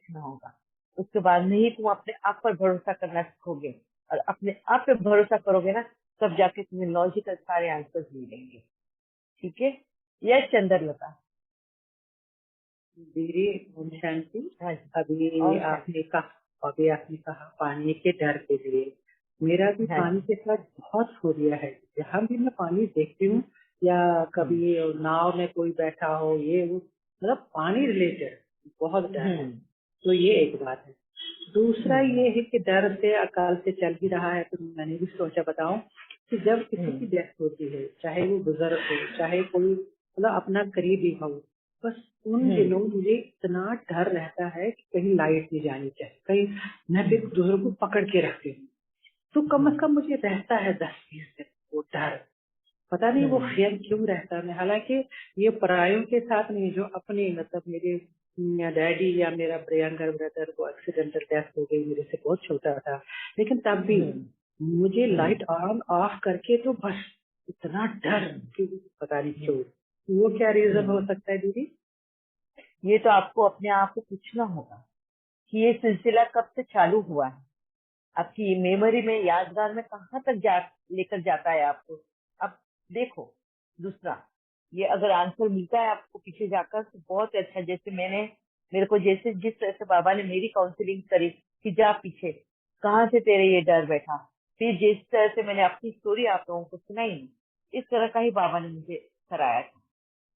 सीखना होगा। उसके बाद में ही तुम अपने आप पर भरोसा करना सीखोगे, और अपने आप पे भरोसा करोगे ना, तब जाके तुम्हें लॉजिकल सारे आंसर्स मिलेंगे। ठीक है, यस चंद्रलता। दीदी ओम शांति। हाँ जी। अभी ओम शांति। आपने कहा पानी के डर के लिए, मेरा भी हाँ पानी जी। के साथ बहुत फोबिया है। जहाँ भी मैं पानी देखती हूँ या कभी नाव में कोई बैठा हो, ये वो, मतलब पानी रिलेटेड बहुत डर है। हम्म तो ये एक बात है। दूसरा हम्म ये है कि डर से अकाल से चल ही रहा है, तो मैंने भी सोचा बताऊं कि जब किसी की हम्म डेथ होती है, चाहे वो बुजुर्ग हो, चाहे कोई मतलब अपना करीबी हो, बस उन हम्म दिनों मुझे इतना डर रहता है कि कहीं लाइट नहीं जानी चाहिए, कहीं मैं भी हम्म दूसरों को पकड़ के रखती हूँ। तो कम से हम्म कम मुझे रहता है 10-20 दिन वो डर। पता नहीं वो हम्म फियर क्यों रहता है। हालांकि ये परायों के साथ नहीं, जो अपने मतलब मेरे डैडी या मेरा प्रियंकर ब्रदर को एक्सीडेंटल डेथ हो गई, मेरे से बहुत छोटा था, लेकिन तब भी हम्म मुझे हम्म लाइट ऑन ऑफ करके तो बस इतना डर हम्म कि पता नहीं हम्म क्यों। वो क्या रीजन हो हम्म। सकता है दीदी? ये तो आपको अपने आप को पूछना होगा कि ये सिलसिला कब से चालू हुआ है, आपकी मेमोरी में, यादगार में कहाँ तक लेकर जाता है आपको। अब देखो, दूसरा, ये अगर आंसर मिलता है आपको पीछे जाकर तो बहुत अच्छा। जैसे मेरे को जैसे जिस तरह से बाबा ने मेरी काउंसलिंग करी कि जा पीछे, कहाँ से तेरे ये डर बैठा, फिर जिस तरह से मैंने अपनी स्टोरी आप लोगों को सुनाई, इस तरह का ही बाबा ने मुझे कराया था।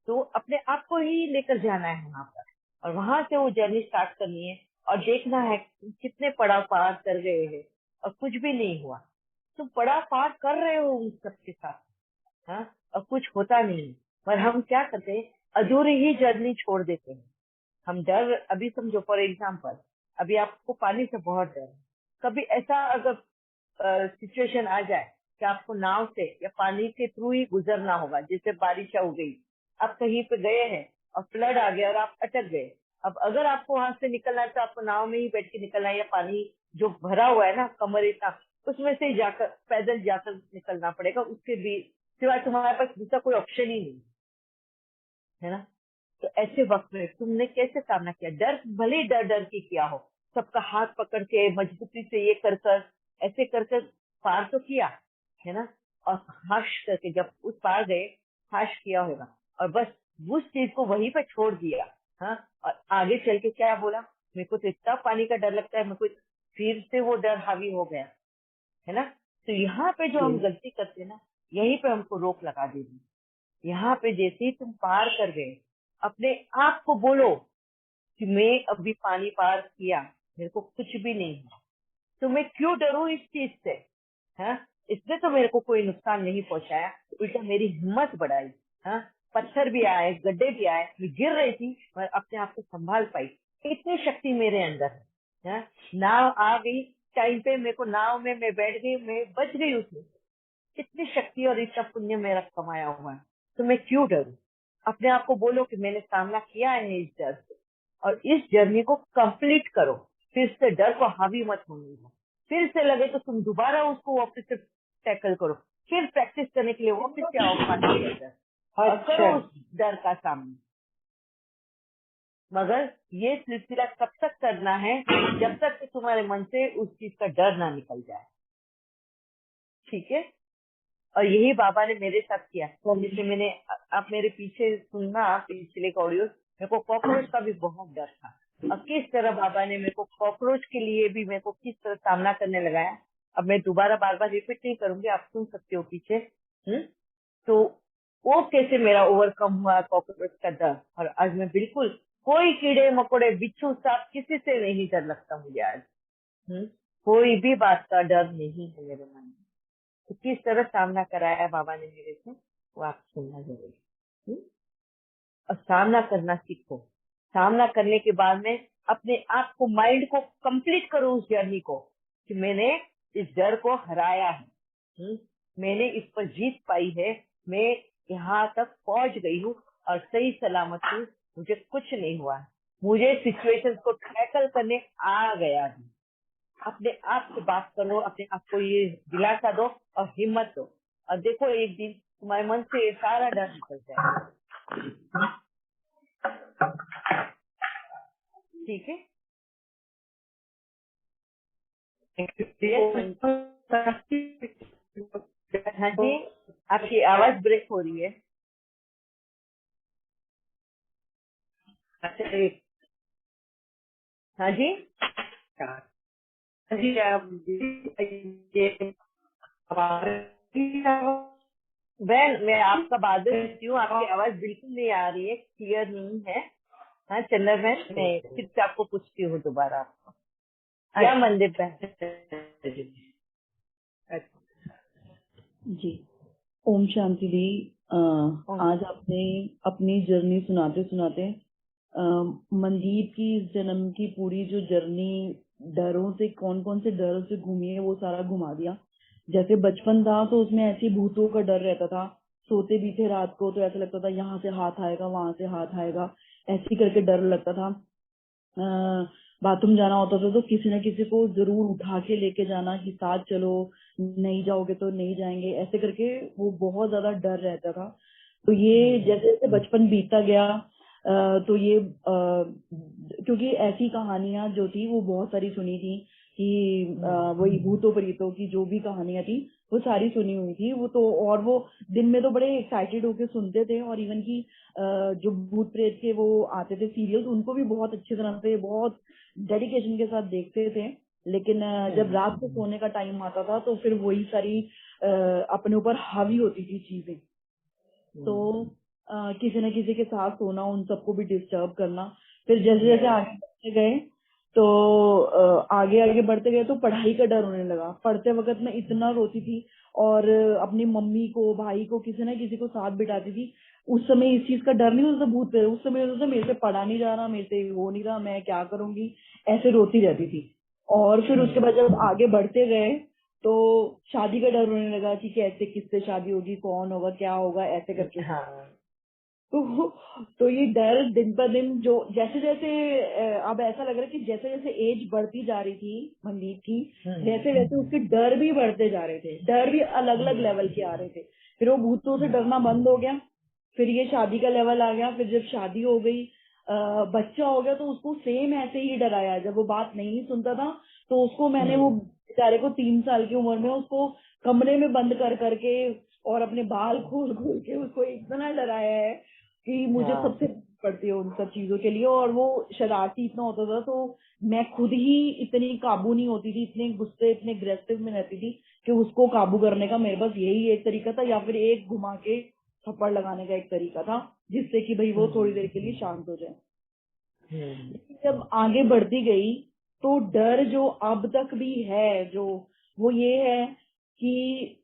तो अपने आप को ही लेकर जाना है वहां पर, और वहां से वो जर्नी स्टार्ट करनी है, और देखना है कि कितने पड़ाव पार कर गए हैं और कुछ भी नहीं हुआ। तुम पड़ाव पार कर रहे हो उन सबके साथ, हाँ, और कुछ होता नहीं है। पर हम क्या करते हैं, अधूरी ही जर्नी छोड़ देते हैं। हम डर, अभी समझो फॉर एग्जाम्पल, अभी आपको पानी से बहुत डर है। कभी ऐसा अगर सिचुएशन आ जाए कि आपको नाव से या पानी के थ्रू ही गुजरना होगा, जैसे बारिश हो गई, आप कहीं पे गए हैं और फ्लड आ गया और आप अटक गए। अब अगर आपको वहां से निकलना है तो आपको नाव में ही बैठ के निकलना है, या पानी जो भरा हुआ है ना कमर इतना, उसमें से ही जाकर पैदल जाकर निकलना पड़ेगा। उसके भी सिवाय तुम्हारे पास दूसरा कोई ऑप्शन ही नहीं है ना। तो ऐसे वक्त में तुमने कैसे सामना किया? डर भले ही डर डर के किया हो, सबका हाथ पकड़ के मजबूती से ये कर कर, ऐसे कर कर पार तो किया है ना। और हाश करके जब उस पार गए, हाश किया होगा, और बस उस चीज को वहीं पे छोड़ दिया। हाँ, और आगे चल के क्या बोला, मेरे को तो इतना पानी का डर लगता है, मेरे को फिर से वो डर हावी हो गया है ना। तो यहाँ पे जो जी हम गलती करते हैं ना, यहीं पे हमको रोक लगा देगी। यहाँ पे जैसे ही तुम पार कर गए, अपने आप को बोलो कि मैं अभी पानी पार किया, मेरे को कुछ भी नहीं हुआ, तो मैं क्यों डरूं इस चीज से। हाँ, इसने तो मेरे को कोई नुकसान नहीं पहुंचाया, उल्टा मेरी हिम्मत बढ़ाई। हाँ, पत्थर भी आए, गड्ढे भी आए, मैं गिर रही थी पर अपने आप को संभाल पाई। इतनी शक्ति मेरे अंदर है। हाँ, नाव आ गई टाइम पे, मेरे को नाव में मैं बैठ गई, मैं बच गई उसमें। इतनी शक्ति और इतना पुण्य मेरा कमाया हुआ है, तो मैं क्यों डरूं। अपने आप को बोलो कि मैंने सामना किया है इस डर से, और इस जर्नी को कंप्लीट करो। फिर से डर को हावी मत होने दो। फिर से लगे तो तुम दोबारा उसको वापस से टैकल करो, फिर प्रैक्टिस करने के लिए वापस से आओ पानी के अंदर और करो अच्छा। उस डर का सामना। मगर ये सिलसिला तब तक करना है जब तक कि तुम्हारे मन से उस चीज का डर ना निकल जाए। ठीक है, और यही बाबा ने मेरे साथ किया। जैसे मैंने, आप मेरे पीछे सुनना पिछले ऑडियो, मेरे को कॉकरोच का भी बहुत डर था, और किस तरह बाबा ने मेरे को कॉकरोच के लिए भी मेरे को किस तरह सामना करने लगाया। अब मैं दोबारा बार बार रिपीट नहीं करूंगी, आप सुन सकते हो पीछे। तो वो कैसे मेरा ओवरकम हुआ कॉकरोच का डर, और आज मैं बिल्कुल कोई कीड़े मकोड़े बिच्छू सांप किसी से नहीं डर लगता मुझे आज। कोई भी बात का डर नहीं है मेरे मन में। तो किस तरह सामना कराया बाबा ने मेरे से, वो आप सुनना जरूर। और सामना करना सीखो। सामना करने के बाद में अपने आप को, माइंड को कंप्लीट करो उस जर्नी को, कि मैंने इस डर को हराया है। मैंने इस पर जीत पाई है, मैं यहाँ तक पहुंच गई हूँ और सही सलामत हूँ, मुझे कुछ नहीं हुआ है, मुझे सिचुएशंस को टैकल करने आ गया है। अपने आप से बात करो, अपने आप को ये दिलासा दो और हिम्मत दो, और देखो एक दिन तुम्हारे मन से ये सारा डर निकल जाएगा। ठीक है, हाँ जी, आपकी आवाज ब्रेक हो रही है। अच्छा हाँ जी, बहन मैं आपका बात करती हूँ, आपकी आवाज बिल्कुल नहीं आ रही है, क्लियर नहीं है। हाँ चंदा बहन, मैं फिर से आपको पूछती हूँ दोबारा, आपको क्या मंदिर पे है? जी, ओम शांति दी। आज आपने अपनी जर्नी सुनाते सुनाते मनदीप की इस जन्म की पूरी जो जर्नी, डरों से, कौन कौन से डरों से घूमी है वो सारा घुमा दिया। जैसे बचपन था तो उसमें ऐसी भूतों का डर रहता था, सोते भी थे रात को तो ऐसा लगता था यहाँ से हाथ आएगा वहां से हाथ आएगा, ऐसी करके डर लगता था। बाथरूम जाना होता था तो किसी न किसी को जरूर उठा के लेके जाना कि साथ चलो, नहीं जाओगे तो नहीं जाएंगे, ऐसे करके वो बहुत ज्यादा डर रहता था। तो ये जैसे जैसे बचपन बीतता गया तो ये क्योंकि ऐसी कहानियां जो थी वो बहुत सारी सुनी थी कि वही भूतों प्रेतों की जो भी कहानियां थी वो सारी सुनी हुई थी वो तो। और वो दिन में तो बड़े एक्साइटेड होके सुनते थे, और इवन की जो भूत प्रेत के वो आते थे सीरियल्स उनको भी बहुत अच्छी तरह से बहुत डेडिकेशन के साथ देखते थे। लेकिन जब रात को सोने का टाइम आता था तो फिर वही सारी अपने ऊपर हावी होती थी चीजें। तो किसी न किसी के साथ सोना, उन सबको भी डिस्टर्ब करना। फिर जैसे जैसे आगे बढ़ते गए तो आगे आगे बढ़ते गए तो पढ़ाई का डर होने लगा। पढ़ते वक्त मैं इतना रोती थी और अपनी मम्मी को, भाई को, किसी न किसी को साथ बिठाती थी। उस समय इस चीज का डर नहीं होता, भूत पे उस समय होता मेरे से पढ़ा नहीं जा रहा, मेरे से हो नहीं रहा, मैं क्या करूंगी, ऐसे रोती रहती थी। और फिर उसके बाद जब आगे बढ़ते गए तो शादी का डर होने लगा कि कैसे, किससे शादी होगी, कौन होगा, क्या होगा, ऐसे करके। हाँ, तो ये डर दिन पर दिन जो जैसे जैसे अब ऐसा लग रहा है कि जैसे जैसे एज बढ़ती जा रही थी मनदीप की, वैसे वैसे उसके डर भी बढ़ते जा रहे थे, डर भी अलग अलग लेवल के आ रहे थे। फिर वो भूतों से डरना बंद हो गया, फिर ये शादी का लेवल आ गया। फिर जब शादी हो गई, बच्चा हो गया, तो उसको सेम ऐसे ही डराया। जब वो बात नहीं सुनता था तो उसको मैंने, वो बेचारे को 3 साल की उम्र में उसको कमरे में बंद कर करके और अपने बाल खोल खोल के उसको इतना डराया है कि मुझे सबसे पड़ती है उन सब चीजों के लिए। और वो शरारती इतना होता था तो मैं खुद ही इतनी काबू नहीं होती थी, इतने गुस्से, इतने अग्रेसिव में रहती थी कि उसको काबू करने का मेरे पास यही एक तरीका था, या फिर एक घुमा के थप्पड़ लगाने का एक तरीका था, जिससे कि भाई वो थोड़ी देर के लिए शांत हो जाए। जब आगे बढ़ती गई तो डर जो अब तक भी है, जो वो ये है कि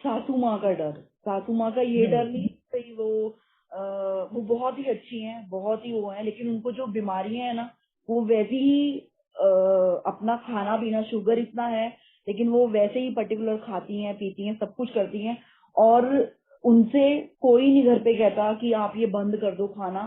सासू माँ का डर, सासू माँ का ये डर नहीं कि वो बहुत ही अच्छी हैं, बहुत ही वो है, लेकिन उनको जो बीमारियां है ना वो वैसी ही अपना खाना पीना, शुगर इतना है लेकिन वो वैसे ही पर्टिकुलर खाती हैं, पीती हैं, सब कुछ करती हैं। और उनसे कोई नहीं घर पे कहता कि आप ये बंद कर दो खाना,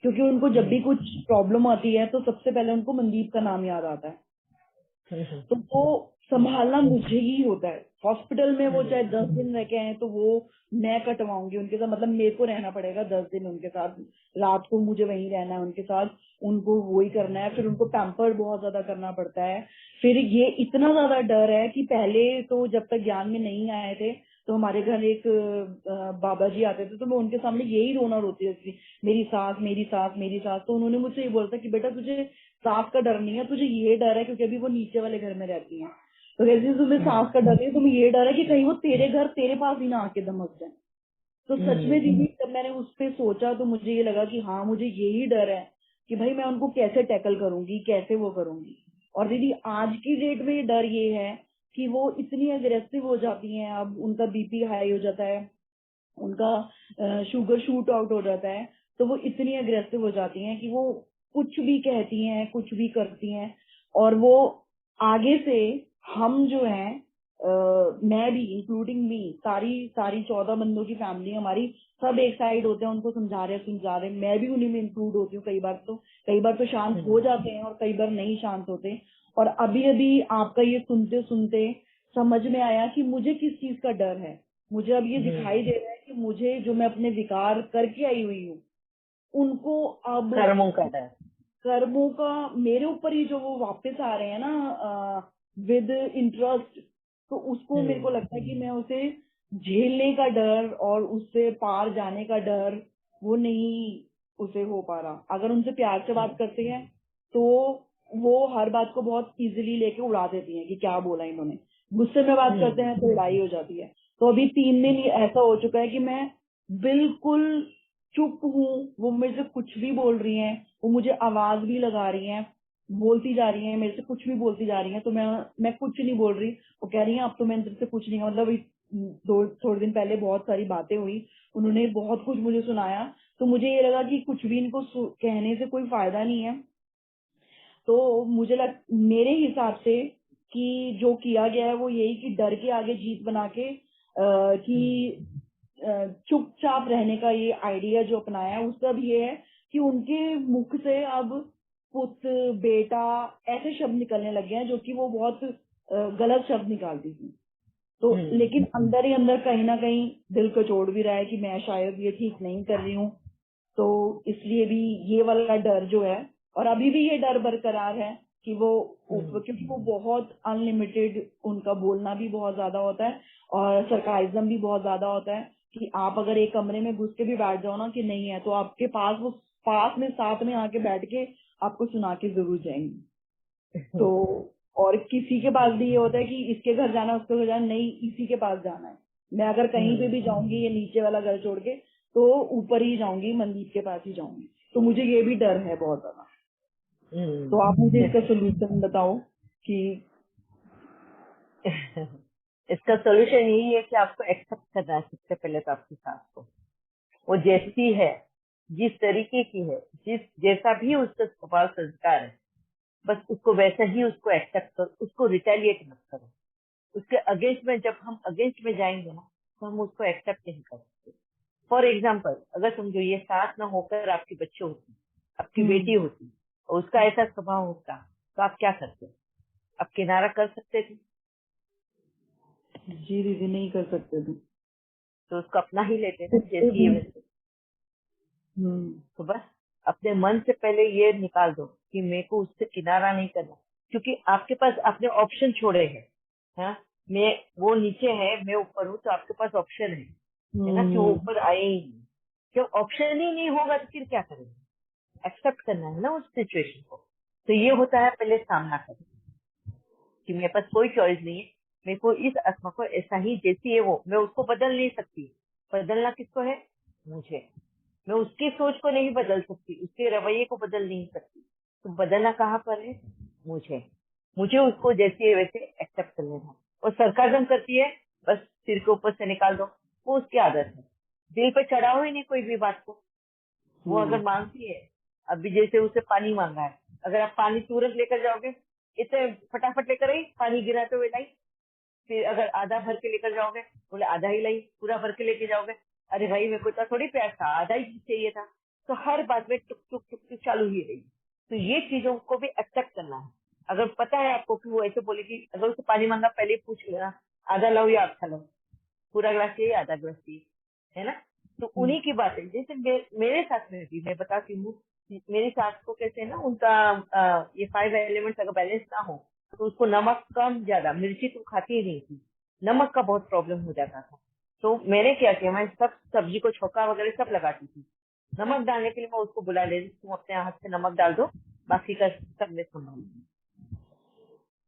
क्योंकि उनको जब भी कुछ प्रॉब्लम आती है तो सबसे पहले उनको मनदीप का नाम याद आता है। तो वो संभालना मुझे ही होता है। हॉस्पिटल में वो चाहे 10 दिन रह के आए तो वो मैं कटवाऊंगी उनके साथ, मतलब मेरे को रहना पड़ेगा 10 दिन उनके साथ, रात को मुझे वहीं रहना है उनके साथ, उनको वही करना है। फिर उनको पैम्पर बहुत ज्यादा करना पड़ता है। फिर ये इतना ज्यादा डर है कि पहले तो जब तक ज्ञान में नहीं आए थे तो हमारे घर एक बाबा जी आते थे तो मैं उनके सामने यही रोना रोती थी, मेरी सास, मेरी सास, मेरी सास। तो उन्होंने मुझसे ये बोला था कि बेटा तुझे सास का डर नहीं है, तुझे ये डर है क्योंकि अभी वो नीचे वाले घर में रहती है। तो कहती तुम्हें सास का डर नहीं है, तुम्हें ये डर है कि कहीं वो तेरे घर तेरे पास ही ना आके दमक जाए। तो सच में दीदी जब मैंने उस पर सोचा तो मुझे ये लगा कि हाँ मुझे यही डर है कि भाई मैं उनको कैसे टैकल करूंगी, कैसे वो करूंगी। और दीदी आज की डेट में ये डर ये है कि वो इतनी अग्रेसिव हो जाती हैं, अब उनका बीपी हाई हो जाता है, उनका शुगर शूट आउट हो जाता है, तो वो इतनी अग्रेसिव हो जाती हैं कि वो कुछ भी कहती हैं, कुछ भी करती हैं। और वो आगे से हम जो हैं, मैं भी इंक्लूडिंग मी, सारी सारी 14 बंदों की फैमिली हमारी, सब एक साइड होते हैं, उनको समझा रहे, मैं भी उन्हीं में इंक्लूड होती हूँ। कई बार तो शांत हो जाते हैं और कई बार नहीं शांत होते। और अभी अभी आपका ये सुनते सुनते समझ में आया कि मुझे किस चीज का डर है। मुझे अब ये दिखाई दे रहा है कि मुझे, जो मैं अपने विकार करके आई हुई हूँ, उनको अब कर्मों का डर। कर्मों का मेरे ऊपर ही जो वो वापस आ रहे हैं ना, विद इंटरेस्ट, तो उसको मेरे को लगता है कि मैं उसे झेलने का डर और उससे पार जाने का डर वो नहीं उसे हो पा रहा। अगर उनसे प्यार से बात करते हैं तो वो हर बात को बहुत इजीली लेके उड़ा देती हैं कि क्या बोला इन्होंने। गुस्से में बात करते हैं तो लड़ाई हो जाती है। तो अभी 3 दिन ऐसा हो चुका है कि मैं बिल्कुल चुप हूँ। वो मेरे से कुछ भी बोल रही हैं, वो मुझे आवाज भी लगा रही हैं, बोलती जा रही हैं, मेरे से कुछ भी बोलती जा रही हैं, तो मैं कुछ नहीं बोल रही। वो कह रही हैं अब तो मैं तेरे से कुछ नहीं, मतलब थोड़े दिन पहले बहुत सारी बातें हुई, उन्होंने बहुत कुछ मुझे सुनाया, तो मुझे ये लगा कि कुछ भी इनको कहने से कोई फायदा नहीं है। तो मेरे हिसाब से कि जो किया गया है वो यही कि डर के आगे जीत बना के कि चुपचाप रहने का ये आइडिया जो अपनाया है, उसका भी ये है कि उनके मुख से अब पुत्र बेटा ऐसे शब्द निकलने लगे हैं जो कि वो बहुत गलत शब्द निकालती थी। तो लेकिन अंदर ही अंदर कहीं ना कहीं दिल कचोड़ भी रहा है कि मैं शायद ये ठीक नहीं कर रही हूँ। तो इसलिए भी ये वाला डर जो है, और अभी भी ये डर बरकरार है कि वो क्योंकि वो बहुत अनलिमिटेड, उनका बोलना भी बहुत ज्यादा होता है और सरकारिज्म भी बहुत ज्यादा होता है कि आप अगर एक कमरे में घुस के भी बैठ जाओ ना कि नहीं है, तो आपके पास वो पास में साथ में आके बैठ के आपको सुना के जरूर जाएंगे। तो और किसी के पास भी ये होता है कि इसके घर जाना उसके घर जाना नहीं, इसी के पास जाना है। मैं अगर कहीं पे भी जाऊंगी ये नीचे वाला घर छोड़ के तो ऊपर ही जाऊंगी, मनदीप के पास ही जाऊंगी। तो मुझे ये भी डर है बहुत ज्यादा। तो आप मुझे इसका सोल्यूशन बताओ कि इसका सोल्यूशन यही है कि आपको एक्सेप्ट करना है सबसे पहले तो आपकी सास को, वो जैसी है, जिस तरीके की है, जैसा भी उसका स्वभाव संस्कार है, बस उसको वैसा ही उसको एक्सेप्ट करो, उसको रिटेलिएट मत करो। उसके अगेंस्ट में जब हम अगेंस्ट में जाएंगे ना तो हम उसको एक्सेप्ट नहीं कर सकते। फॉर एग्जाम्पल, अगर समझो ये सास ना होकर आपकी बच्ची होती, आपकी बेटी होती और उसका ऐसा स्वभाव होता, तो आप क्या करते? आप किनारा कर सकते थे? जी दीदी नहीं कर सकते थे। तो उसको अपना ही लेते ना जैसी है वैसे। तो बस अपने मन से पहले ये निकाल दो कि मेरे को उससे किनारा नहीं करना, क्योंकि आपके पास अपने ऑप्शन छोड़े हैं। हाँ, मैं वो नीचे है मैं ऊपर हूँ, तो आपके पास ऑप्शन है ना कि वो ऊपर आए ही नहीं। क्यों ऑप्शन ही नहीं होगा तो फिर क्या करेंगे? एक्सेप्ट करना है ना उस सिचुएशन को। तो ये होता है पहले सामना करना कि मेरे पास कोई चॉइस नहीं है, मेरे को इस आत्मा को ऐसा ही जैसी है वो, मैं उसको बदल नहीं सकती। बदलना किसको है? मुझे। मैं उसकी सोच को नहीं बदल सकती, उसके रवैये को बदल नहीं सकती। तो बदलना कहाँ पर है? मुझे उसको जैसी है वैसे एक्सेप्ट कर लेना। और सरकाजम करती है, बस सिर के ऊपर से निकाल दो, वो उसकी आदत है। दिल पे चढ़ाओ ही नहीं कोई भी बात को। वो अगर मांगती है, अभी जैसे उसे पानी मांगा है, अगर आप पानी तुरंत लेकर जाओगे, इतने फटाफट लेकर आई, पानी गिराते हुए लाई, फिर अगर आधा भर के लेकर जाओगे, बोले आधा ही लाई, पूरा भर के लेके जाओगे, अरे भाई मेरे को इतना थोड़ी प्यार था, आधा ही चाहिए था। तो हर बात में टुक टुक टुक टुक चालू ही रही। तो ये चीजों को भी एक्सेप्ट करना है। अगर पता है आपको कि वो ऐसे बोलेगी, अगर उसे पानी मांगा पहले ही पूछ लेना, आधा लाओ या आधा लाओ, पूरा ग्लास चाहिए आधा ग्लास चाहिए, है ना? तो उन्हीं की बात है। जैसे मेरे साथ में भी मैं बताती हूँ, मेरी सास को कैसे ना उनका ये 5 एलिमेंट्स अगर बैलेंस ना हो तो उसको नमक कम ज्यादा, मिर्ची तो खाती ही नहीं थी, नमक का बहुत प्रॉब्लम हो जाता था। तो मैंने क्या किया, मैं सब सब्जी को छोका वगैरह सब लगाती थी, नमक डालने के लिए मैं उसको बुला लेती, तुम अपने हाथ से नमक डाल दो, बाकी का सब मैं संभालूंगी।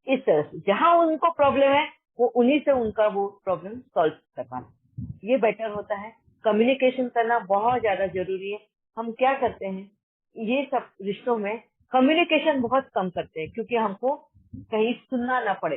इस तरह से जहाँ उनको प्रॉब्लम है वो उन्हीं से उनका वो प्रॉब्लम सॉल्व करवाना, ये बेटर होता है। कम्युनिकेशन करना बहुत ज्यादा जरूरी है। हम क्या करते हैं ये सब रिश्तों में, कम्युनिकेशन बहुत कम करते हैं क्योंकि हमको कहीं सुनना ना पड़े।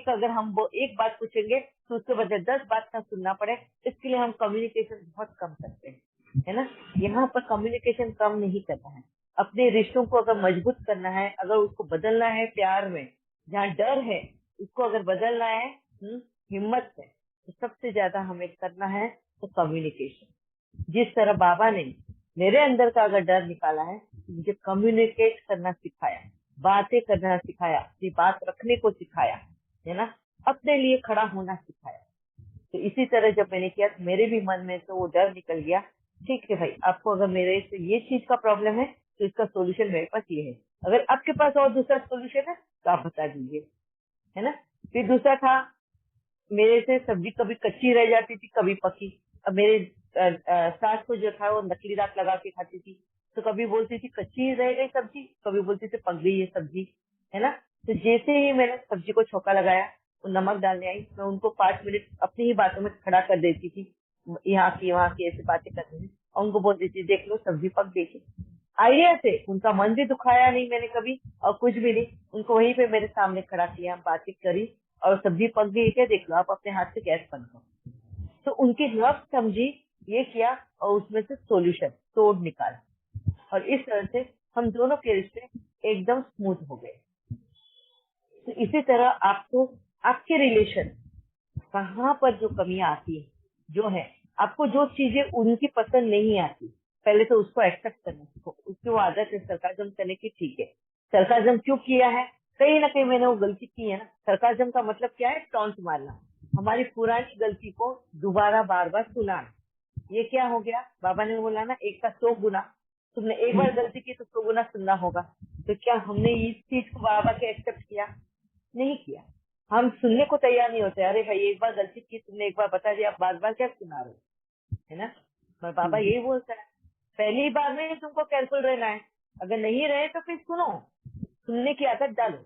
अगर हम वो एक बात पूछेंगे तो उसके बदले 10 बात ना सुनना पड़े, इसके लिए हम कम्युनिकेशन बहुत कम करते हैं, है ना? यहाँ पर कम्युनिकेशन कम नहीं करना है। अपने रिश्तों को अगर मजबूत करना है, अगर उसको बदलना है प्यार में, जहाँ डर है उसको अगर बदलना है हिम्मत से, तो सबसे ज्यादा हमें करना है तो कम्युनिकेशन। जिस तरह बाबा ने मेरे अंदर का अगर डर निकाला है, मुझे कम्युनिकेट करना सिखाया, बातें करना सिखाया, अपनी बात रखने को सिखाया, है ना, अपने लिए खड़ा होना सिखाया। तो इसी तरह जब मैंने किया तो मेरे भी मन में से वो डर निकल गया। ठीक है भाई, आपको अगर मेरे से ये चीज का प्रॉब्लम है तो इसका सोल्यूशन मेरे पास ये है, अगर आपके पास और दूसरा सोल्यूशन है तो आप बता दीजिए, है ना। फिर दूसरा था, मेरे से सब्जी कभी कच्ची रह जाती थी, कभी पकी। अब मेरे सास को जो था वो नकली दांत लगा के खाती थी, तो कभी बोलती थी कच्ची रह गई सब्जी, कभी बोलती थी पक गई है सब्जी, है ना। तो जैसे ही मैंने सब्जी को छौंका लगाया, वो नमक डालने आई, मैं उनको 5 मिनट अपनी ही बातों में खड़ा कर देती थी, यहाँ की वहाँ की ऐसी बातें करती थी, और उनको बोलती थी देख लो सब्जी पक गई। आइडिया से उनका मन भी दुखाया नहीं मैंने कभी, और कुछ भी नहीं, उनको वहीं पे मेरे सामने खड़ा किया, बातें करी, और सब्जी पक गई है देख लो, आप अपने हाथ से गैस बंद करो। तो उनकी लव समझी, ये किया, और उसमें से सॉल्यूशन तोड़ निकाला, और इस तरह से हम दोनों के रिश्ते एकदम स्मूथ हो गए। तो इसी तरह आपको आपके रिलेशन कहाँ पर जो कमियां आती है, जो है आपको जो चीजें उनकी पसंद नहीं आती, पहले तो उसको एक्सेप्ट करना सीखो। उसकी वो आदत है सरकाजम करने की, ठीक है, सरकाजम क्यों किया है, कहीं ना कहीं मैंने वो गलती की है ना। सरकाजम का मतलब क्या है, टॉन्ट मारना, हमारी पुरानी गलती को दोबारा बार बार सुनाना। ये क्या हो गया, बाबा ने बोला ना 1 का 100 गुना, तुमने एक बार गलती की तो 100 गुना सुनना होगा। तो क्या हमने इस चीज को बाबा के एक्सेप्ट किया, नहीं किया। हम सुनने को तैयार नहीं होते, अरे भाई एक बार गलती की तुमने, एक बार बता दिया, आप बार बार क्या सुना रहे हो, है ना। पर बाबा यही बोलता है, पहली बार में तुमको केयरफुल रहना है, अगर नहीं रहे तो फिर सुनो, सुनने की आदत डालो,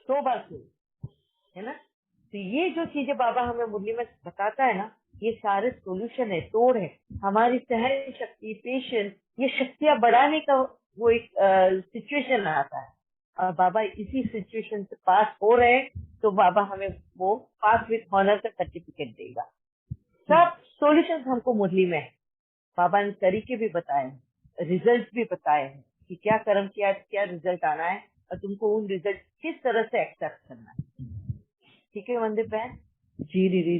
100 बार सुनो, है ना। तो ये जो चीजें बाबा हमें मुरली में बताता है ना, ये सारे सोल्यूशन है, तोड़ है, हमारी सहन शक्ति, पेशेंस, ये शक्तियां बढ़ाने का वो एक सिचुएशन आता है, और बाबा इसी सिचुएशन से पास हो रहे हैं, तो बाबा हमें वो पास विद ऑनर का सर्टिफिकेट देगा। सब सॉल्यूशन हमको मुरली में है, बाबा ने तरीके भी बताए हैं, रिजल्ट भी बताए हैं कि क्या कर्म किया, क्या रिजल्ट आना है, और तुमको उन रिजल्ट किस तरह से एक्सेप्ट करना है। ठीक है मंदिर बहन। जी दीदी,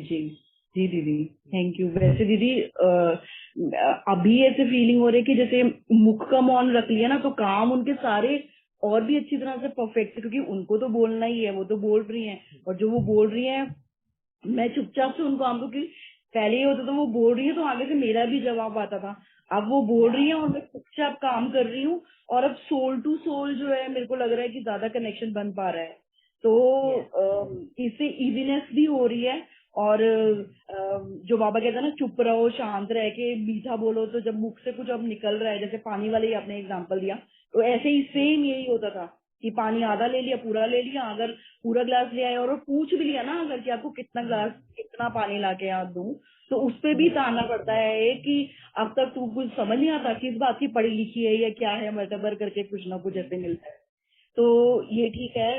जी दीदी, थैंक यू। वैसे दीदी अभी ऐसे फीलिंग हो रही है कि जैसे मुख का मौन रख लिया ना, तो काम उनके सारे और भी अच्छी तरह से परफेक्ट है, क्योंकि उनको तो बोलना ही है, वो तो बोल रही हैं, और जो वो बोल रही हैं मैं चुपचाप से उनको आम, क्योंकि पहले ये होता तो वो बोल रही है तो आगे से मेरा भी जवाब आता था, अब वो बोल रही है और मैं चुपचाप काम कर रही हूँ, और अब सोल टू सोल जो है मेरे को लग रहा है कि ज्यादा कनेक्शन बन पा रहा है, तो इससे इजीनेस भी हो रही है। और जो बाबा कहते हैं ना, चुप रहो, शांत रह के मीठा बोलो, तो जब मुख से कुछ अब निकल रहा है, जैसे पानी वाले ही आपने एग्जांपल दिया, तो ऐसे ही सेम यही होता था कि पानी आधा ले लिया, पूरा ले लिया, अगर पूरा ग्लास ले आए और पूछ भी लिया ना अगर कि आपको कितना ग्लास, कितना पानी ला के यहाँ दूं, तो उस पे भी ताना पड़ता है कि अब तक तू कुछ समझ नहीं आता किस बात की पढ़ी लिखी है या क्या है, मल्टीपल करके कुछ ना कुछ ऐसे मिलता है। तो ये ठीक है,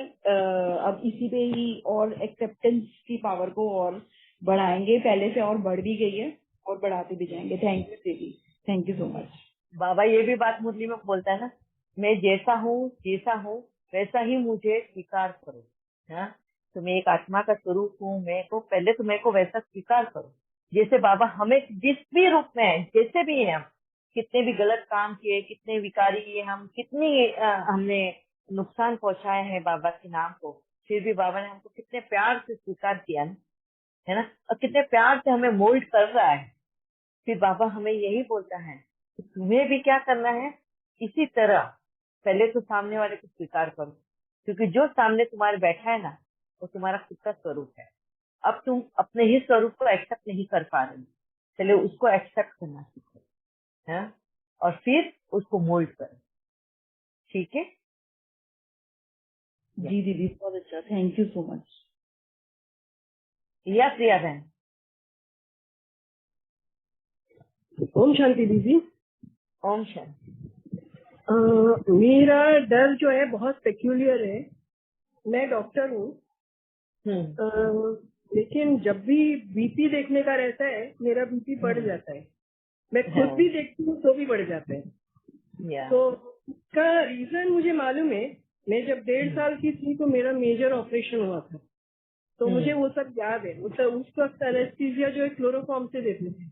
अब इसी पे ही और एक्सेप्टेंस की पावर को और बढ़ाएंगे, पहले से और बढ़ भी गई है और बढ़ाते भी जाएंगे। थैंक यू दीदी, थैंक यू सो मच। बाबा ये भी बात मुरली में बोलता है ना, मैं जैसा हूँ वैसा ही मुझे स्वीकार करो। हाँ, तो मैं एक आत्मा का स्वरूप हूँ, मैं को पहले तो मेरे को वैसा स्वीकार करो, जैसे बाबा हमें जिस भी रूप में है, जैसे भी है, हम कितने भी गलत काम किए, कितने विकारी है हम, कितनी हमने नुकसान पहुंचाए हैं बाबा के नाम को, फिर भी बाबा ने हमको कितने प्यार से स्वीकार किया ना, है ना, और कितने प्यार से हमें मोल्ड कर रहा है। फिर बाबा हमें यही बोलता है कि तुम्हें भी क्या करना है, इसी तरह पहले तो सामने वाले को स्वीकार करो, क्योंकि जो सामने तुम्हारे बैठा है ना, वो तुम्हारा खुद का स्वरूप है। अब तुम अपने ही स्वरूप को एक्सेप्ट नहीं कर पा रहे, चले उसको एक्सेप्ट करना सीखो, है, और फिर उसको मोल्ड करो। ठीक है जी दीदी, बहुत अच्छा, थैंक यू सो मच। या प्रिया बहन। ओम शांति दीदी। ओम शांति। मेरा डर जो है बहुत पेक्यूलियर है। मैं डॉक्टर हूँ, लेकिन जब भी बीपी देखने का रहता है मेरा बीपी बढ़ जाता है। मैं खुद भी देखती हूँ तो भी बढ़ जाता है। तो इसका रीजन मुझे मालूम है। मैं जब 1.5 साल की थी तो मेरा मेजर ऑपरेशन हुआ था, तो मुझे वो सब याद है। उस वक्त एनेस्थीसिया जो है क्लोरोफॉर्म से देते थे,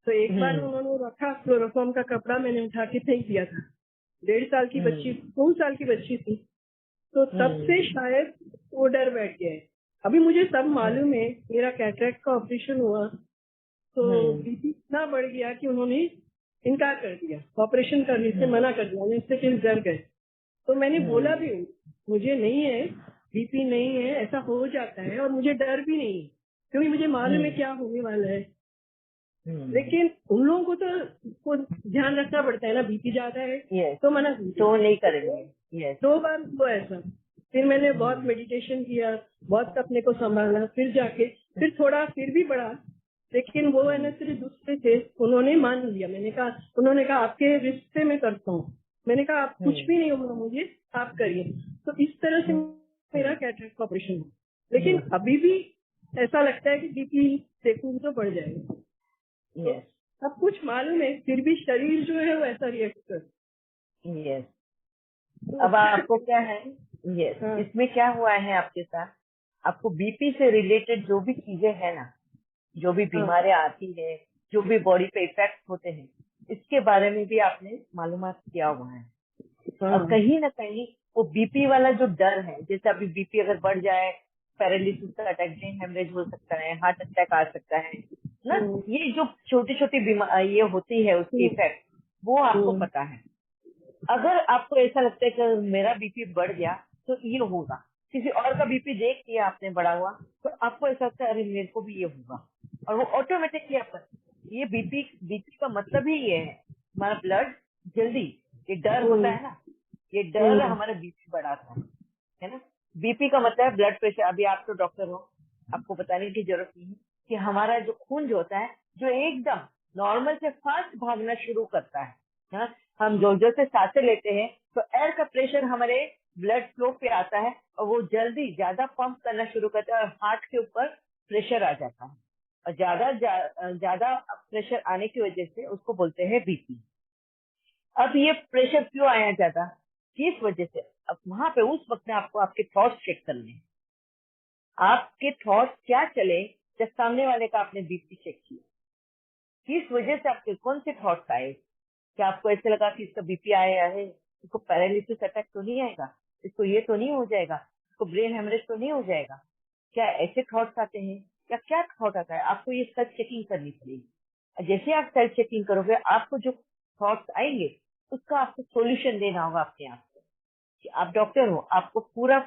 तो एक बार उन्होंने रखा क्लोरोफॉर्म का कपड़ा, मैंने उठा के फेंक दिया था। 1.5 साल की बच्ची, 2 साल की बच्ची थी, तो तब से शायद वो डर बैठ गया है। अभी मुझे सब मालूम है। मेरा कैटरेक्ट का ऑपरेशन हुआ तो बीपी इतना बढ़ गया कि उन्होंने इनकार कर दिया, ऑपरेशन करने से मना कर दिया, उससे फिर डर गए। तो मैंने बोला भी मुझे नहीं है, बीपी नहीं है, ऐसा हो जाता है और मुझे डर भी नहीं है क्योंकि मुझे मालूम है क्या होने वाला है। लेकिन उन लोगों को तो ध्यान रखना पड़ता है ना, बीपी ज्यादा है तो मना तो नहीं करेंगे। 2 बार हुआ ऐसा। फिर मैंने बहुत मेडिटेशन किया, बहुत अपने को संभाला, फिर जाके फिर थोड़ा फिर भी बढ़ा। लेकिन वो है ना सिर्फ दूसरे थे, उन्होंने मान लिया। उन्होंने कहा आपके रिस्क से मैं करता हूँ। मैंने कहा आप कुछ भी नहीं होगा मुझे, आप करिए। तो इस तरह से मेरा कैटरेक्ट का ऑपरेशन हुआ। लेकिन अभी भी ऐसा लगता है कि बीपी देखूंगी तो बढ़ जाएगा। यस, सब कुछ मालूम है, फिर भी शरीर जो है वो ऐसा रिएक्ट कर। यस। अब आपको क्या है, यस, इसमें क्या हुआ है आपके साथ, आपको बीपी से रिलेटेड जो भी चीजें है ना, जो भी बीमारियां आती है, जो भी बॉडी पे इफेक्ट होते हैं, इसके बारे में भी आपने मालूमात किया हुआ है। और कहीं ना कहीं वो बीपी वाला जो डर है, जैसे अभी बीपी अगर बढ़ जाए, पैरालिसिस का अटैक, ब्रेन हेमरेज हो सकता है, हार्ट अटैक आ सकता है ना, ये जो छोटी छोटी बीमारी ये होती है उसकी इफेक्ट, वो आपको पता है। अगर आपको ऐसा लगता है कि मेरा बीपी बढ़ गया तो ये होगा, किसी और का बीपी देख लिया आपने बढ़ा हुआ, तो आपको ऐसा लगता है अरे मेरे को भी ये होगा, और वो ऑटोमेटिकली आपका ये बीपी का मतलब ही ये है, हमारा ब्लड जल्दी, ये डर होता है ना, ये डर हमारा बीपी बढ़ाता है ना। बीपी का मतलब है ब्लड प्रेशर। अभी आप तो डॉक्टर हो, आपको बताने की जरूरत नहीं है कि हमारा जो खून जो होता है, जो एकदम नॉर्मल से फास्ट भागना शुरू करता है ना, हम जोर जोर से सांसें लेते हैं तो एयर का प्रेशर हमारे ब्लड फ्लो पे आता है और वो जल्दी ज्यादा पंप करना शुरू करता है और हार्ट के ऊपर प्रेशर आ जाता है, और ज्यादा प्रेशर आने की वजह से उसको बोलते हैं बीपी। अब ये प्रेशर क्यों आया ज्यादा, किस वजह से, अब वहां पे उस वक्त में आपको आपके थॉट्स चेक करने हैं। आपके थॉट्स क्या चले जब सामने वाले का आपने बीपी चेक किया, किस वजह से आपके कौन से थॉट्स आए। क्या आपको ऐसे लगा कि इसका बीपी आया है, इसको पैरालिसिस अटैक तो नहीं आएगा, इसको ये तो नहीं हो जाएगा, इसको ब्रेन हेमरेज तो नहीं हो जाएगा, क्या ऐसे थॉट्स आते हैं, या क्या थॉट आता है, आपको ये सेल्फ चेकिंग करनी पड़ेगी। जैसे आप सेल्फ चेकिंग करोगे, आपको जो थॉट्स आएंगे उसका आपको सोल्यूशन देना होगा अपने आप को, कि आप डॉक्टर हो, आपको पूरा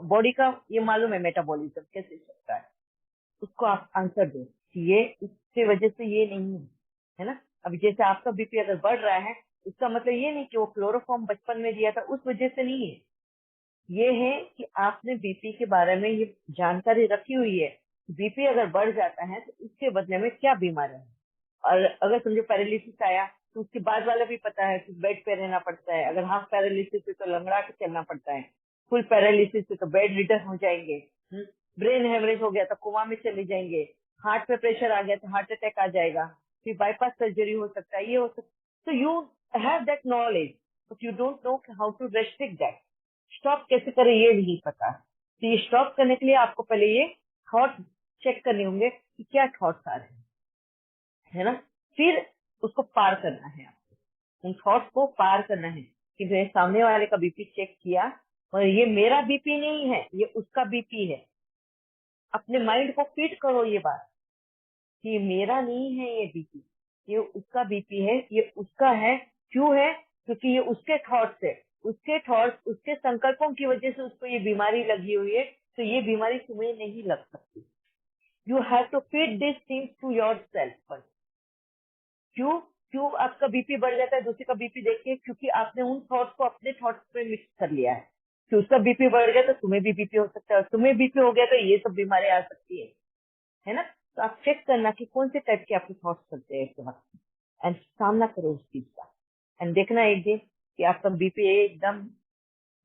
बॉडी का ये मालूम है मेटाबॉलिज्म कैसे चलता है, उसको आप आंसर दो कि ये इसके वजह से ये नहीं है ना। अब जैसे आपका बीपी अगर बढ़ रहा है, इसका मतलब ये नहीं कि वो क्लोरोफॉर्म बचपन में दिया था उस वजह से नहीं है, ये है कि आपने बीपी के बारे में ये जानकारी रखी हुई है, बीपी अगर बढ़ जाता है तो इसके बदले में क्या बीमारी है। और अगर समझो पैरालिसिस आया तो उसके बाद वाला भी पता है कि बेड पे रहना पड़ता है, अगर हाफ पैरालिसिस है तो लंगड़ा के चलना पड़ता है, फुल पैरालिसिस है तो बेड रिडन हो जाएंगे, ब्रेन हेमरेज हो गया तो कोमा में चले जाएंगे, हार्ट पे प्रेशर आ गया तो हार्ट अटैक आ जाएगा, फिर बाईपास सर्जरी हो सकता है, ये हो सकता है। तो you have that knowledge but you don't know how to restrict that, stop कैसे करें ये नहीं पता। तो ये स्टॉप करने के लिए आपको पहले ये थॉट चेक करने होंगे कि क्या थॉट्स आ रहे हैं, है ना, फिर उसको पार करना है, आपको उन थॉट्स को पार करना है कि मैं सामने वाले का बीपी चेक किया और ये मेरा बीपी नहीं है, ये उसका बीपी है। अपने माइंड को फिट करो ये बात कि मेरा नहीं है ये बीपी, ये उसका बीपी है, ये उसका है। क्यों है, क्योंकि ये उसके थॉट्स है, उसके थॉट्स, उसके संकल्पों की वजह से उसको ये बीमारी लगी हुई है, तो ये बीमारी तुम्हें नहीं लग सकती। You have to fit this things to yourself first. क्यों क्यों आपका बीपी बढ़ जाता है दूसरे का बीपी देख के, क्योंकि आपने उन थॉट्स को अपने थॉट्स में मिक्स कर लिया है कि उसका बीपी बढ़ गया तो तुम्हें भी बीपी हो सकता है, और तुम्हें बीपी हो गया तो ये सब बीमारी आ सकती है ना। तो आप चेक करना कि कौन से टाइप के आपके थॉट्स चलते हैं इस वक्त, एंड सामना करो उस चीज का, एंड देखना एक दिन कि आपका बीपी एकदम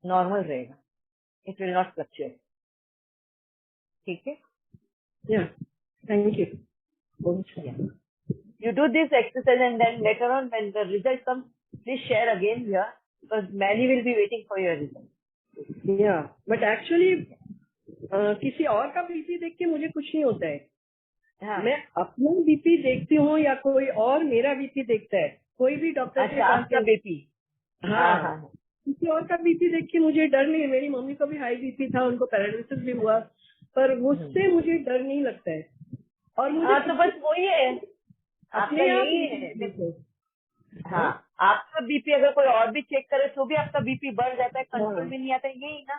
नॉर्मल रहेगा, इट विल नॉट फ्लक्चुएट। ठीक है, या थैंक यू, बहुत अच्छा। You do this exercise and then later on when the result comes, please share again here because many will be waiting for your result. Yeah, but actually किसी और का BP देख के मुझे कुछ नहीं होता है। हाँ। मैं अपना बीपी देखती हूँ या कोई और मेरा बीपी देखता है, कोई भी डॉक्टर के पास आपका बीपी। हाँ, किसी और का बीपी देख के मुझे डर नहीं है। मेरी मम्मी को भी हाई बीपी था, उनको पैरालिसिस भी हुआ, पर उससे मुझे डर नहीं लगता है। और मुझे तो बस वही है, आपका यही है। देखो, हाँ, आपका बीपी अगर कोई और भी चेक करे तो भी आपका बीपी बढ़ जाता है, कंट्रोल में नहीं आता, यही ना।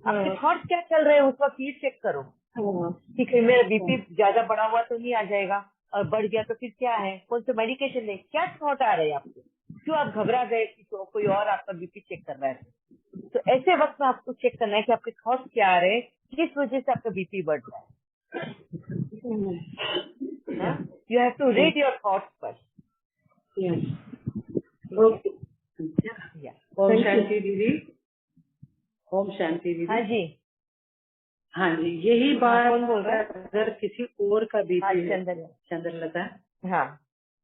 आपके थॉट्स क्या चल रहे हैं उस वक्त ये चेक करो कि कहीं मेरा बीपी ज्यादा बढ़ा हुआ तो नहीं आ जाएगा, और बढ़ गया तो फिर क्या है, कौन सा मेडिकेशन ले, क्या थॉट आ रहे हैं आपको, क्यों आप घबरा गए कि तो कोई और आपका बीपी चेक कर रहा है। तो ऐसे वक्त में आपको चेक करना है कि आपके थॉट्स क्या आ रहे हैं, किस वजह से आपका बीपी बढ़ रहा है। You have to read your thoughts first. ओम शांति दीदी। ओम शांति दीदी। हाँ जी, हाँ जी, यही बात कौन बोल रहा है? अगर किसी और का बीपी है, चंदन। चंद्रलता। हाँ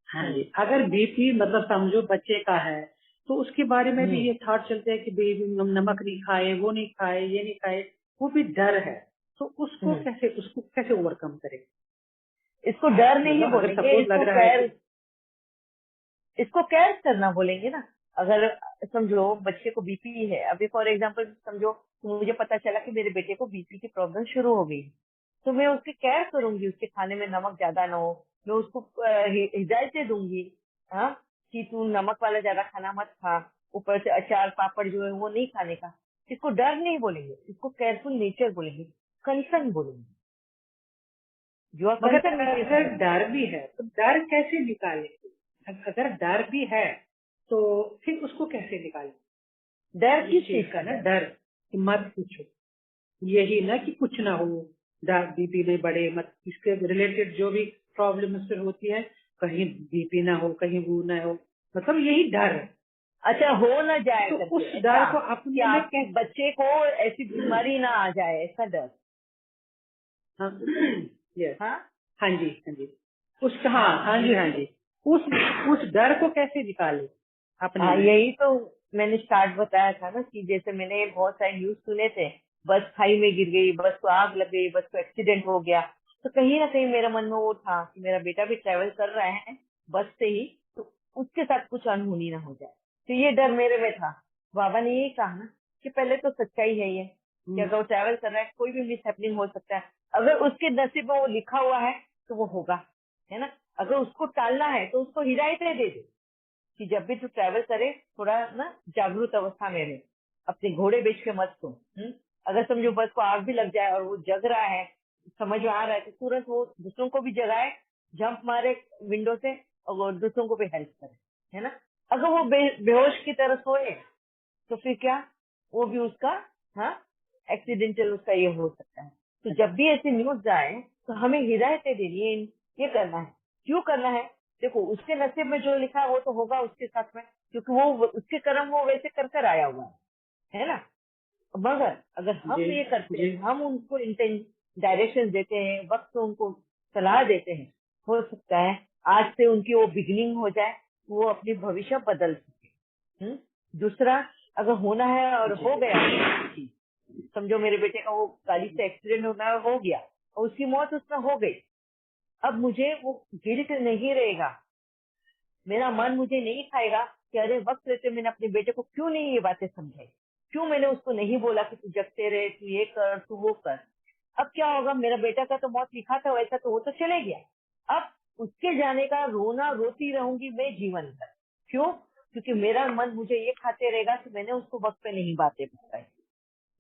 हाँ जी, अगर बीपी मतलब समझो बच्चे का है तो उसके बारे में भी ये थॉट चलते हैं कि बेबी नमक नहीं खाए, वो नहीं खाए, ये नहीं खाए, वो भी डर है। तो उसको कैसे ओवरकम करें? इसको डर नहीं मतलब अगर बोलेंगे, सपोज लग रहा है इसको केयर करना बोलेंगे ना। अगर समझो बच्चे को बीपी है, अभी फॉर एग्जांपल समझो मुझे पता चला कि मेरे बेटे को बीपी की प्रॉब्लम शुरू हो गई, तो मैं उसकी केयर करूंगी, उसके खाने में नमक ज्यादा ना हो, मैं उसको हिदायतें दूंगी, हाँ, कि तू नमक वाला ज्यादा खाना मत खा, ऊपर से अचार पापड़ जो है वो नहीं खाने का। इसको डर नहीं बोलेंगे, इसको केयरफुल नेचर बोलेंगे, कंसर्न बोलेंगे। जो अगर डर भी है तो डर कैसे निकाले? अगर डर भी है तो फिर उसको कैसे निकाले? डर किस चीज का? ना डर कि मत पूछो, यही ना कि कुछ ना हो, बीपी में बढ़े मत, इसके रिलेटेड जो भी प्रॉब्लम फिर होती है, कहीं बीपी ना हो, कहीं वो ना हो, मतलब यही डर है। अच्छा, हो ना जाए तो करके, उस डर को अपने में क्या बच्चे को ऐसी बीमारी ना आ जाए, ऐसा डर। हाँ यस, हाँ हाँ जी, हाँ जी, उसका हाँ जी, हाँ जी, उस डर को कैसे निकाले अपने में? यही तो मैंने स्टार्ट बताया था ना, कि जैसे मैंने बहुत सारे न्यूज सुने थे, बस खाई में गिर गई, बस को आग लग गई, बस को एक्सीडेंट हो गया, तो कहीं ना कहीं मेरे मन में वो था कि मेरा बेटा भी ट्रेवल कर रहा है बस से ही, तो उसके साथ कुछ अनहोनी ना हो जाए। तो ये डर मेरे में था। बाबा ने यही कहा ना कि पहले तो सच्चाई है ये, कि अगर वो ट्रैवल कर रहा है कोई भी मिसहैपनिंग हो सकता है, अगर उसके नसीब में वो लिखा हुआ है तो वो होगा, है ना। अगर उसको टालना है तो उसको हिदायतें दे दे कि जब भी तू ट्रैवल करे थोड़ा ना जागरूक अवस्था में रहे, अपने घोड़े बेच के मत सो। अगर समझो बस को आग भी लग जाए और वो जग रहा है, समझ में आ रहा है, तो तुरंत वो दूसरों को भी जगाए, जंप मारे विंडो से और वो दूसरों को भी हेल्प करे, है ना। अगर वो बेहोश की तरह सोए तो फिर क्या, वो भी उसका, हाँ, एक्सीडेंटल उसका ये हो सकता है। तो जब भी ऐसी न्यूज आए तो हमें हिदायतें देनी है, ये करना है। क्यों करना है? देखो, उसके नसीब में जो लिखा है वो तो होगा उसके साथ में, क्योंकि वो उसके कर्म वो वैसे कर कर आया हुआ है ना। मगर अगर हम ये करते हैं, हम उनको डायरेक्शन देते हैं, वक्त उनको सलाह देते हैं, हो सकता है आज से उनकी वो बिगिनिंग हो जाए, वो अपनी भविष्य बदल सके। दूसरा, अगर होना है और हो गया, समझो मेरे बेटे का वो गाड़ी से एक्सीडेंट होना हो गया और उसकी मौत उसमें हो गई, अब मुझे वो गिल्ट नहीं रहेगा, मेरा मन मुझे नहीं खाएगा कि अरे वक्त रहते मैंने अपने बेटे को क्यों नहीं ये बातें समझाई, क्यों मैंने उसको नहीं बोला कि तू जगते रहे, तू ये कर, तू वो कर। अब क्या होगा, मेरा बेटा का तो मौत लिखा था वैसा, तो वो तो चले गया, अब उसके जाने का रोना रोती रहूंगी मैं जीवन भर। क्यों? क्योंकि मेरा मन मुझे ये खाते रहेगा कि मैंने उसको वक्त पे नहीं बातें बताई।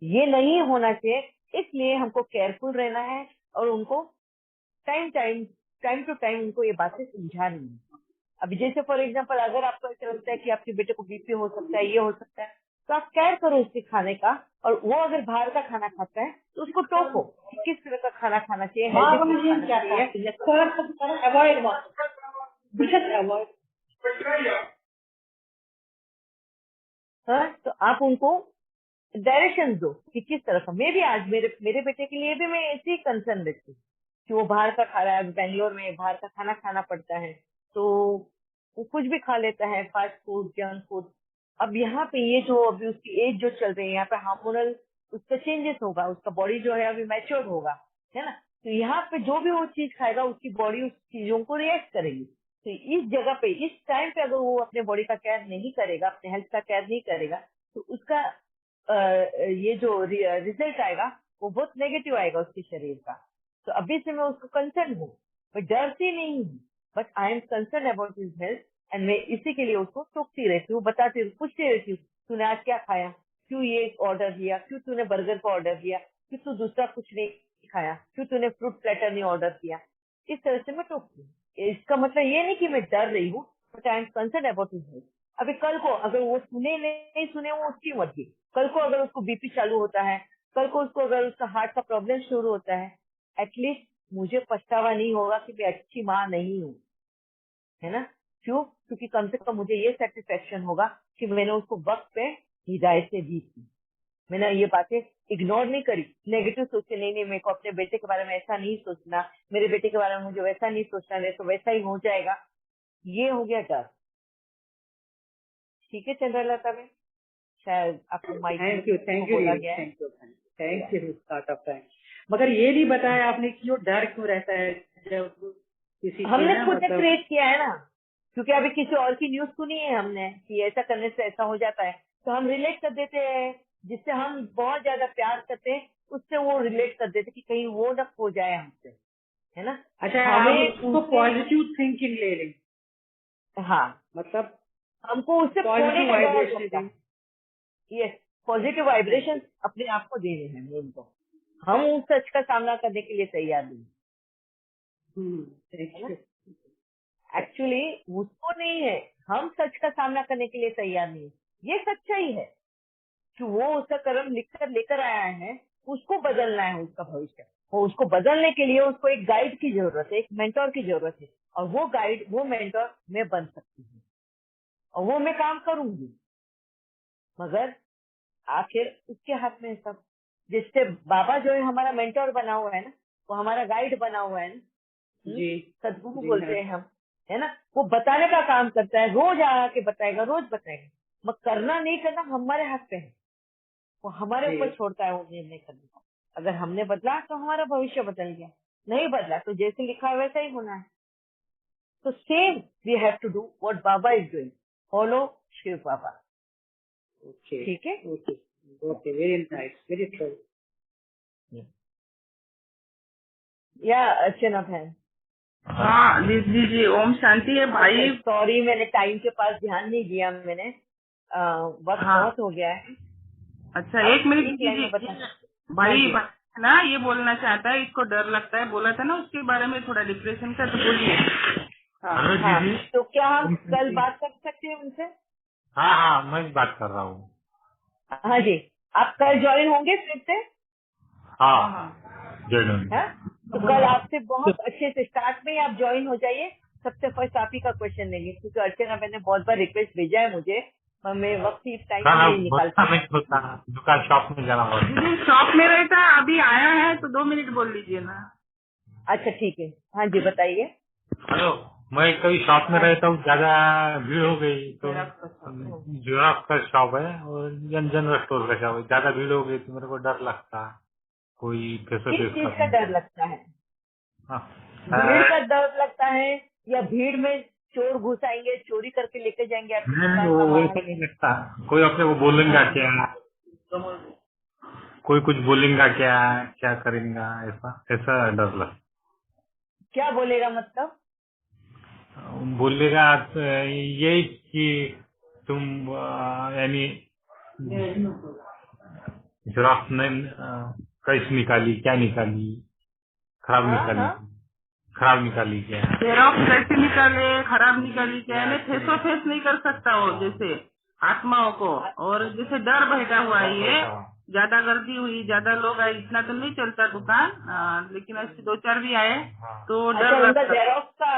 ये नहीं होना चाहिए, इसलिए हमको केयरफुल रहना है और उनको टाइम टू टाइम उनको ये बातें समझानी है। अभी जैसे फॉर एग्जांपल, अगर आपको ऐसा लगता है कि आपके बेटे को बीपी हो सकता है, ये हो सकता है, तो आप केयर करो उसके खाने का, और वो अगर बाहर का खाना खाता है तो उसको टोको कि किस तरह का खाना खाना चाहिए, हाँ, तो आप उनको डायरेक्शन दो कि किस तरह का। मैं भी आज मेरे बेटे के लिए भी मैं ऐसे ही कंसर्न रखती हूँ कि वो बाहर का खा रहा है, बेंगलोर में बाहर का खाना खाना पड़ता है, तो वो कुछ भी खा लेता है, फास्ट फूड, जंक फूड। अब यहाँ पे ये जो अभी उसकी एज जो चल रही है, यहाँ पे हार्मोनल उसका चेंजेस होगा, उसका बॉडी जो है अभी मैच्योर होगा, है ना। तो यहाँ पे जो भी वो चीज खाएगा उसकी बॉडी उस चीजों को रिएक्ट करेगी। तो इस जगह पे, इस टाइम पे अगर वो अपने बॉडी का केयर नहीं करेगा, अपने हेल्थ का केयर नहीं करेगा, तो उसका ये जो रिजल्ट आएगा वो बहुत नेगेटिव आएगा उसके शरीर का। तो अभी से मैं उसको कंसर्न हूँ, मैं डरती नहीं हूँ, but I am concern about his health, and मैं इसी के लिए उसको टोकती रहती हूँ, बताती हूँ, पूछती रहती हूँ, तूने आज क्या खाया, क्यों ये ऑर्डर दिया, क्यों तूने बर्गर को ऑर्डर दिया, क्यों तू दूसरा कुछ नहीं खाया, क्यों तूने फ्रूट प्लेटर नहीं ऑर्डर किया। इस तरह से मैं टोकती हूँ। इसका मतलब ये नहीं कि मैं डर रही हूँ, but I am concern about his health. अभी कल को अगर वो सुने नहीं सुने वो उसकी मर्जी। कल को अगर उसको बीपी चालू होता है, कल को उसको अगर उसका हार्ट का प्रॉब्लम शुरू होता है, एटलीस्ट मुझे पछतावा नहीं होगा कि मैं अच्छी माँ नहीं हूँ, है ना। क्यों? क्योंकि कम से कम मुझे ये सेटिस्फेक्शन होगा कि मैंने उसको वक्त पे हिदायत से दी थी। मैंने ये बातें इग्नोर नहीं करी, नेगेटिव सोच के नहीं मेरे को अपने बेटे के बारे में ऐसा नहीं सोचना, मेरे बेटे के बारे में मुझे वैसा नहीं सोचना, नहीं तो वैसा ही हो जाएगा। ये हो गया डर। ठीक है चंद्रलता में, शायद आपको माइक थैंक यू बोला गया है। Thank you start of time. मगर ये नहीं बताया आपने कि वो डर क्यों रहता है जब किसी हमने खुद ने मतलब क्रिएट किया है ना, क्योंकि अभी किसी और की न्यूज सुनी है हमने कि ऐसा करने से ऐसा हो जाता है, तो हम रिलेट कर देते हैं। जिससे हम बहुत ज्यादा प्यार करते हैं उससे वो रिलेट कर देते कि कहीं वो न खो जाए हमसे, है ना। अच्छा हमें उसको पॉजिटिव थिंकिंग ले लें, हाँ, मतलब हमको उससे खोने पॉजिटिव का डर लगता वाइब्रेशन। है। यस, पॉजिटिव वाइब्रेशन अपने आप को देने हैं मेन को। हम उस सच का सामना करने के लिए तैयार नहीं, है ना। एक्चुअली उसको नहीं है, हम सच का सामना करने के लिए तैयार नहीं। ये सच्चाई है कि वो उसका कर्म लिखकर लेकर आया है, उसको बदलना है उसका भविष्य। वो उसको बदलने के लिए उसको एक गाइड की जरूरत है, एक मेंटोर की जरूरत है, और वो गाइड, वो मेंटोर मैं बन सकती हूँ, और वो मैं काम करूंगी। मगर आखिर उसके हाथ में है सब। जिससे बाबा जो है हमारा मेंटोर बना हुआ है ना, वो हमारा गाइड बना हुआ है ना, जी सदगुरु जी बोलते हैं हम, है ना। वो बताने का काम करता है, रोज आके बताएगा, रोज बताएगा। मगर करना नहीं करना हमारे हाथ पे है, वो हमारे जी। ऊपर छोड़ता है वो निर्णय करने का। अगर हमने बदला तो हमारा भविष्य बदल गया, नहीं बदला तो जैसे लिखा है वैसा ही होना है। तो same we have to do what Baba is doing, follow Shiv Baba. Okay ठीक है। Okay okay, very nice, very true. या अर्चना बहन। हाँ दीदी जी, ओम शांति है भाई। सॉरी मैंने टाइम के पास ध्यान नहीं दिया, मैंने वक्त हाँ बहुत हो गया है। अच्छा, आप एक मिनट एक लाइन में बता। दीजिए। हाँ भाई जी। ना ये बोलना चाहता है, इसको डर लगता है, बोला था ना उसके बारे में थोड़ा डिप्रेशन का, तो बोलिए। हाँ हाँ, तो क्या हम कल बात कर सकते हैं उनसे? हाँ हाँ, मैं बात कर रहा हूँ। हाँ जी, आप कल ज्वाइन होंगे फिर से? हाँ जय हाँ, तो कल आपसे बहुत अच्छे से स्टार्ट में ही आप ज्वाइन हो जाइए। सबसे फर्स्ट आप ही का क्वेश्चन लेंगे, क्योंकि अर्चना मैंने बहुत बार रिक्वेस्ट भेजा है मुझे, पर मैं वक्त ही टाइम ही नहीं निकाल पाती। होता दुकान शॉप में जाना पड़ता। दीदी शॉप में रहता है, अभी आया है तो 2 मिनट बोल लीजिए ना। अच्छा ठीक है, हाँ जी बताइए। हेलो, मैं कभी शॉप में हाँ रहता हूँ, ज्यादा भीड़ हो गई तो हाँ। जेरॉक्स का शॉप है और जनरल स्टोर का शॉप है, ज्यादा भीड़ हो गई तो मेरे को डर लगता है कोई फेस टू किस फेस चीज का करने डर लगता है? हाँ। भीड़ का डर लगता है, या भीड़ में चोर घुस आएंगे, चोरी करके लेके जाएंगे आपकी नहीं, दुकान वो का वैसा माल? नहीं लगता। कोई अपने को बोलेगा क्या, कोई कुछ बोलेगा क्या, क्या करेगा, ऐसा ऐसा डर लगता। क्या बोलेगा मतलब? बोलेगा तो यही कि तुम यानी जेरॉक्स नहीं कैसे निकाली, क्या निकाली, खराब हाँ निकाली, हाँ। खराब निकाली क्या। जेरॉक्स कैसे निकाले, खराब निकाली क्या है, फेस टू फेस नहीं कर सकता वो, जैसे आत्माओं को। और जैसे डर बैठा हुआ है, ये ज्यादा गर्दी हुई, ज्यादा लोग आए, इतना तो नहीं चलता दुकान, लेकिन ऐसे 2-4 भी आए तो अच्छा, डर उनका लगता है। जेरोक्स का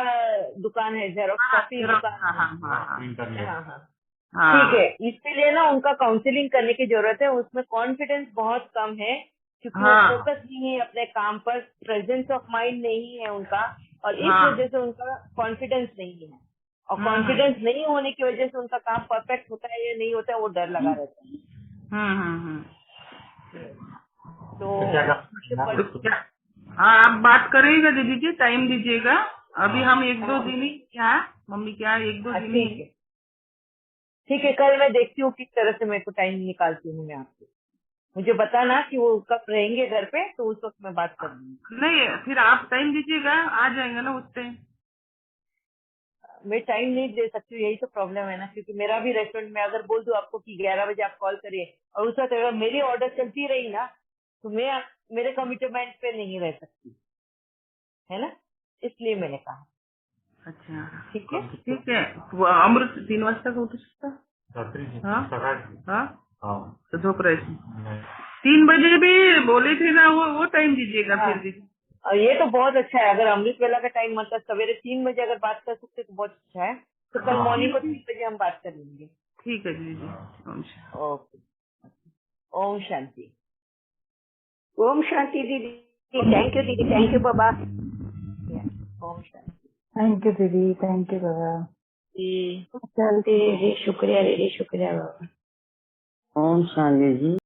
दुकान है, जेरोक्स हाँ कॉपी जेरॉक्स, दुकान हाँ है। हाँ हाँ इंटरनेट। हाँ हाँ, ठीक हाँ है। इसलिए ना उनका काउंसलिंग करने की जरूरत है। उसमें कॉन्फिडेंस बहुत कम है, क्योंकि वो हाँ फोकस नहीं है अपने काम पर, प्रेजेंस ऑफ माइंड नहीं है उनका, और इस हाँ। वजह से उनका कॉन्फिडेंस नहीं है। और हम्म कॉन्फिडेंस नहीं होने की वजह से उनका काम परफेक्ट होता है या नहीं होता है, वो डर लगा रहता है। हम्म। तो तो क्या तो क्या, हाँ आप बात करिएगा दीदी जी, टाइम दीजिएगा। अभी हम 1-2 दिन ही यहाँ, मम्मी क्या 1-2 दिन ही। ठीक है, ठीक है। कल मैं देखती हूँ किस तरह से मेरे को टाइम निकालती हूँ मैं आपसे। मुझे बताना कि वो कब रहेंगे घर पे, तो उस वक्त मैं बात कर लूंगी। नहीं फिर आप टाइम दीजिएगा, आ जाएंगे ना उस टाइम। मैं टाइम नहीं दे सकती हूँ, यही तो प्रॉब्लम है ना, क्योंकि मेरा भी रेस्टोरेंट में अगर बोल दूं आपको कि 11 बजे आप कॉल करिए और उस वक्त अगर मेरी ऑर्डर चलती रही ना तो मैं मेरे कमिटमेंट पे नहीं रह सकती, है ना, इसलिए मैंने कहा। अच्छा ठीक है, ठीक है। वो अमृत 3 वाजता का उठू शकता? रात्रीची हाँ सकाळची हाँ हो तो झोप रही थी। नाही 3 बजे भी बोले थे ना, वो टाइम दीजिएगा हाँ। फिर भी। और ये तो बहुत अच्छा है, अगर अमृत वेला का टाइम मतलब सवेरे 3 बजे अगर बात कर सकते तो बहुत अच्छा है। तो कल हाँ। मॉर्निंग को 3 बजे हम बात कर लेंगे। ठीक है दीदी। ओम शांति। ओके, ओम शांति। ओम शांति दीदी। थैंक यू दीदी, थैंक यू बाबा। ओम शांति। थैंक यू दीदी, थैंक यू बाबा। शांति दीदी, शुक्रिया दीदी, शुक्रिया बाबा। ओम शांति जी।